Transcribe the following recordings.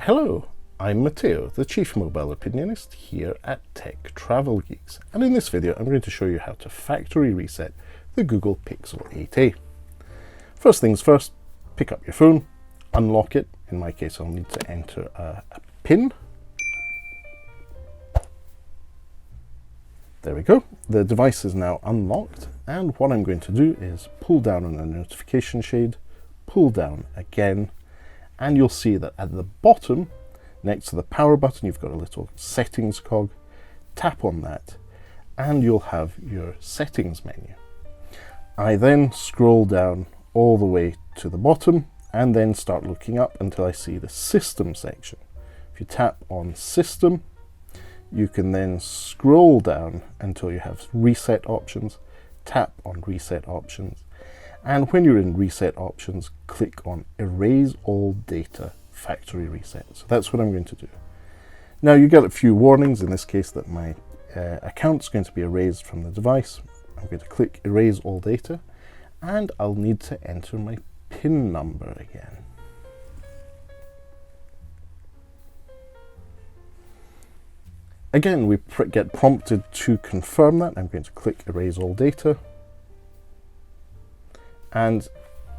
Hello, I'm Matteo, the Chief Mobile Opinionist here at Tech Travel Geeks, and in this video I'm going to show you how to factory reset the Google Pixel 8a. First things first, pick up your phone, unlock it. In my case I'll need to enter a PIN. There we go, the device is now unlocked, and what I'm going to do is pull down on the notification shade, pull down again, and you'll see that at the bottom, next to the power button, you've got a little settings cog. Tap on that, and you'll have your settings menu. I then scroll down all the way to the bottom, and then start looking up until I see the system section. If you tap on system, you can then scroll down until you have reset options, tap on reset options, and when you're in reset options, click on erase all data factory reset. So that's what I'm going to do. Now you get a few warnings, in this case that my account's going to be erased from the device. I'm going to click erase all data, and I'll need to enter my PIN number again. Again, we get prompted to confirm that. I'm going to click erase all data. And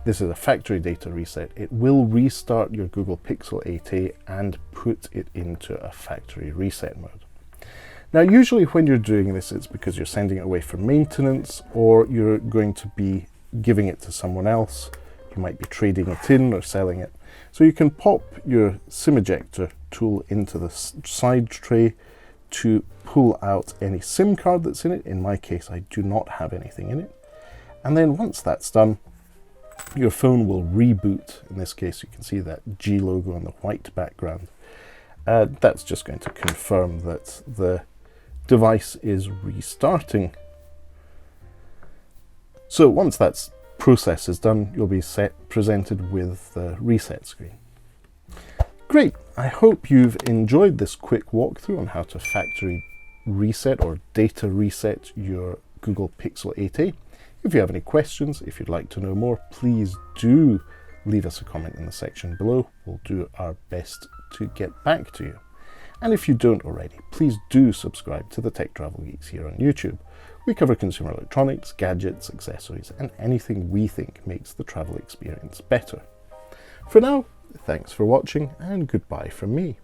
this is a factory data reset. It will restart your Google Pixel 8a and put it into a factory reset mode. Now, usually when you're doing this, it's because you're sending it away for maintenance, or you're going to be giving it to someone else. You might be trading it in or selling it. So you can pop your SIM ejector tool into the side tray to pull out any SIM card that's in it. In my case, I do not have anything in it. And then once that's done, your phone will reboot. In this case, you can see that G logo on the white background. That's just going to confirm that the device is restarting. So once that process is done, you'll be presented with the reset screen. Great, I hope you've enjoyed this quick walkthrough on how to factory reset or data reset your Google Pixel 8a. If you have any questions, if you'd like to know more, please do leave us a comment in the section below. We'll do our best to get back to you. And if you don't already, please do subscribe to the Tech Travel Geeks here on YouTube. We cover consumer electronics, gadgets, accessories, and anything we think makes the travel experience better. For now, thanks for watching, and goodbye from me.